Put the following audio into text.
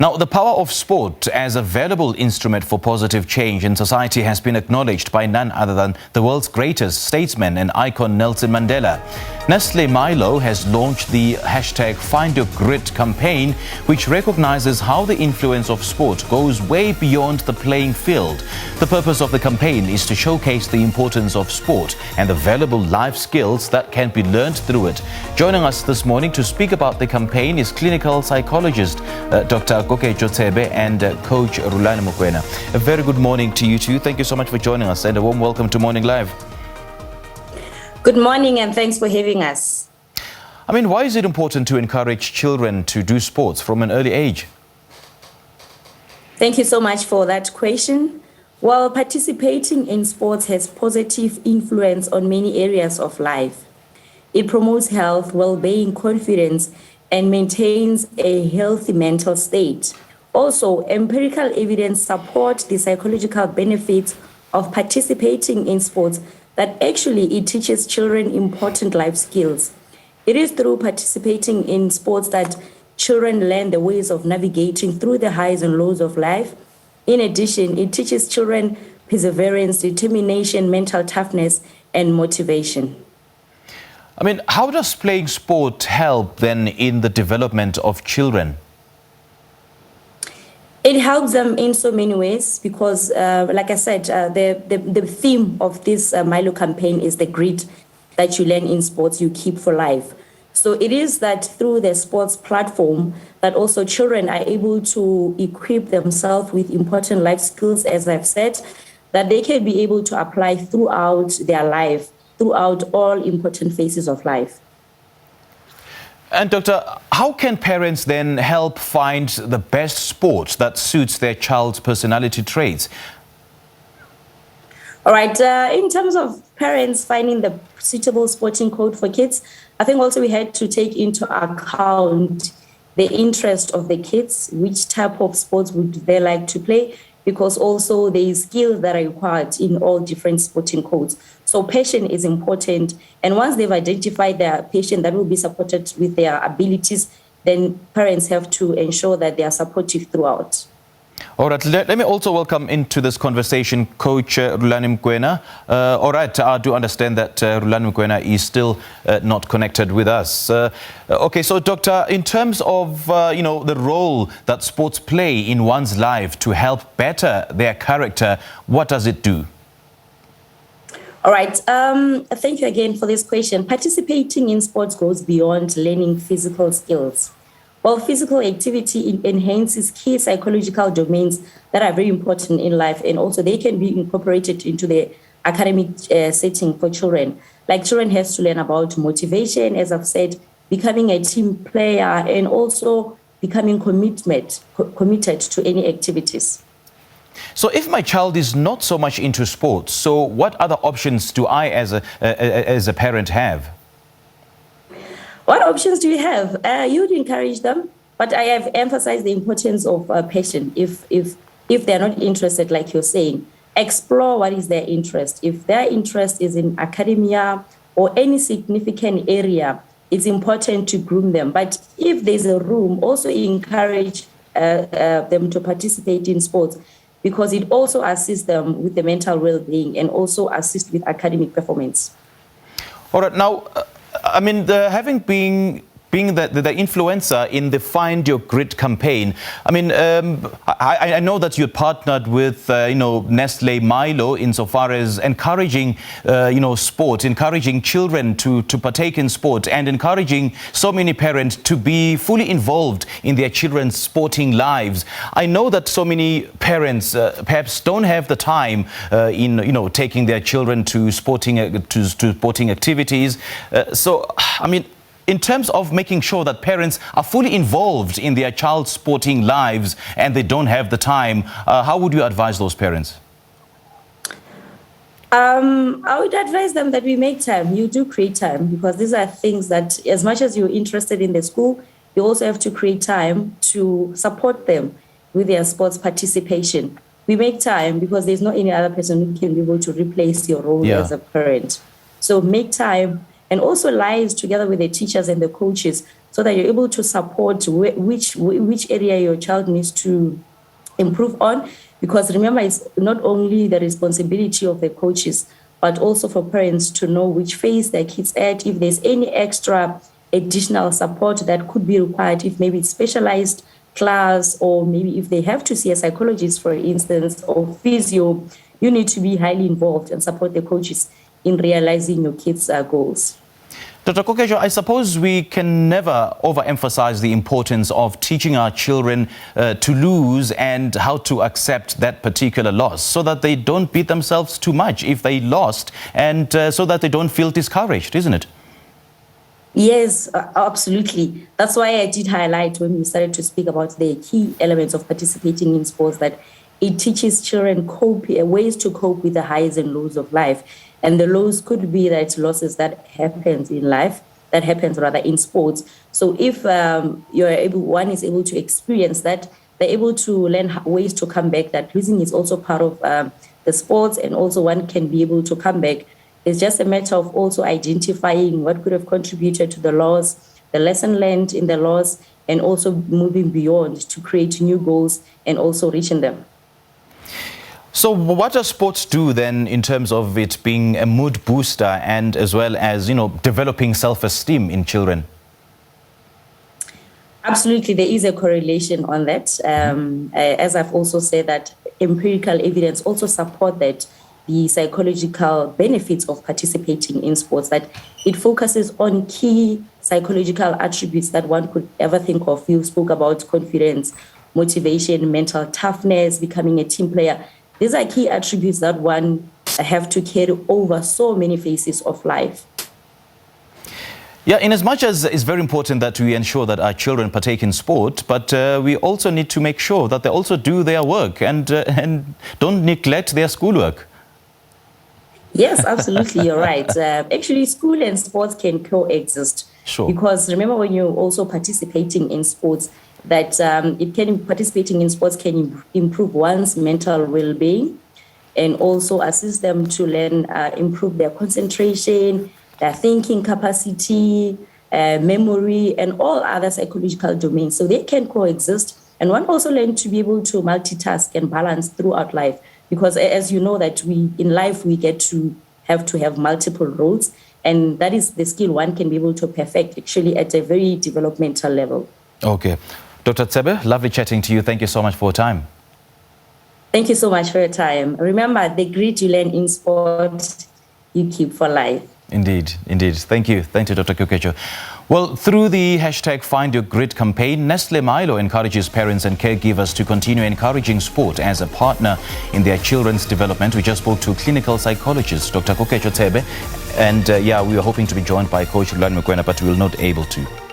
Now, the power of sport as a valuable instrument for positive change in society has been acknowledged by none other than the world's greatest statesman and icon, Nelson Mandela. Nestle Milo has launched the hashtag Find Your Grit campaign, which recognizes how the influence of sport goes way beyond the playing field. The purpose of the campaign is to showcase the importance of sport and the valuable life skills that can be learned through it. Joining us this morning to speak about the campaign is Clinical Psychologist Dr. Koketjo Tsebe and Coach Mokoena. A very good morning to you two. Thank you so much for joining us and a warm welcome to Morning Live. Good morning and thanks for having us. I mean, why is it important to encourage children to do sports from an early age? Thank you so much for that question. Well, participating in sports has positive influence on many areas of life. It promotes health, well-being, confidence, and maintains a healthy mental state. Also, empirical evidence supports the psychological benefits of participating in sports, that actually it teaches children important life skills. It is through participating in sports that children learn the ways of navigating through the highs and lows of life. In addition, it teaches children perseverance, determination, mental toughness, and motivation. I mean, how does playing sport help then in the development of children? It helps them in so many ways because, like I said, the theme of this Milo campaign is the grit that you learn in sports, you keep for life. So it is that through the sports platform that also children are able to equip themselves with important life skills, as I've said, that they can be able to apply throughout their life, throughout all important phases of life. And Doctor, how can parents then help find the best sport that suits their child's personality traits? All right, in terms of parents finding the suitable sporting code for kids, I think also we had to take into account the interest of the kids, which type of sports would they like to play, because also there is skills that are required in all different sporting codes. So passion is important. And once they've identified their passion that will be supported with their abilities, then parents have to ensure that they are supportive throughout. All right, let me also welcome into this conversation Coach Mokoena. All right, I do understand that Mokoena is still not connected with us. Okay, so Doctor, in terms of the role that sports play in one's life to help better their character, what does it do? All right, thank you again for this question. Participating in sports goes beyond learning physical skills. While physical activity enhances key psychological domains that are very important in life, and also they can be incorporated into the academic setting for children. Like children have to learn about motivation, as I've said, becoming a team player, and also becoming committed to any activities. So if my child is not so much into sports, so what other options do I as a parent have? What options do you have? You would encourage them, but I have emphasized the importance of passion. If they're not interested, like you're saying, explore what is their interest. If their interest is in academia or any significant area, it's important to groom them. But if there's a room, also encourage them to participate in sports, because it also assists them with the mental well-being and also assists with academic performance. All right, now, I mean, having being the influencer in the Find Your Grit campaign, I mean, I know that you partnered with, Nestle Milo insofar as encouraging, sport, encouraging children to partake in sport and encouraging so many parents to be fully involved in their children's sporting lives. I know that so many parents perhaps don't have the time in, taking their children to sporting activities. So, I mean, in terms of making sure that parents are fully involved in their child's sporting lives and they don't have the time, how would you advise those parents? I would advise them that we make time. You do create time, because these are things that, as much as you're interested in the school, you also have to create time to support them with their sports participation. We make time because there's not any other person who can be able to replace your role as a parent. So make time and also lies together with the teachers and the coaches so that you're able to support which area your child needs to improve on. Because remember, it's not only the responsibility of the coaches, but also for parents to know which phase their kids at, if there's any extra additional support that could be required, if maybe it's specialized class, or maybe if they have to see a psychologist, for instance, or physio, you need to be highly involved and support the coaches in realizing your kids' goals. Dr. Koketjo, I suppose we can never overemphasize the importance of teaching our children to lose and how to accept that particular loss so that they don't beat themselves too much if they lost, and so that they don't feel discouraged, isn't it? Yes, absolutely. That's why I did highlight when we started to speak about the key elements of participating in sports, that it teaches children ways to cope with the highs and lows of life. And the lows could be that losses that happens in life, that happens rather in sports. So if one is able to experience that, they're able to learn ways to come back, that losing is also part of the sports, and also one can be able to come back. It's just a matter of also identifying what could have contributed to the loss, the lesson learned in the loss, and also moving beyond to create new goals and also reaching them. So what does sports do then in terms of it being a mood booster and as well as, developing self-esteem in children? Absolutely, there is a correlation on that. As I've also said, that empirical evidence also support that the psychological benefits of participating in sports, that it focuses on key psychological attributes that one could ever think of. You spoke about confidence, motivation, mental toughness, becoming a team player. These are key attributes that one have to carry over so many phases of life. Yeah, in as much as it's very important that we ensure that our children partake in sport, but we also need to make sure that they also do their work and don't neglect their schoolwork. Yes, absolutely, you're right. Actually, school and sports can coexist. Sure. Because remember, when you're also participating in sports, that participating in sports can improve one's mental well-being and also assist them to learn, improve their concentration, their thinking capacity, memory, and all other psychological domains. So they can coexist. And one also learns to be able to multitask and balance throughout life. Because as you know, that in life we get to have multiple roles, and that is the skill one can be able to perfect actually at a very developmental level. Okay. Dr. Tsebe, lovely chatting to you. Thank you so much for your time. Thank you so much for your time. Remember, the grit you learn in sport, you keep for life. Indeed, indeed. Thank you. Thank you, Dr. Koketjo. Well, through the hashtag Find Your Grit campaign, Nestle Milo encourages parents and caregivers to continue encouraging sport as a partner in their children's development. We just spoke to clinical psychologist Dr. Koketjo Tsebe, and we were hoping to be joined by Coach Lulani Mokwena, but we were not able to.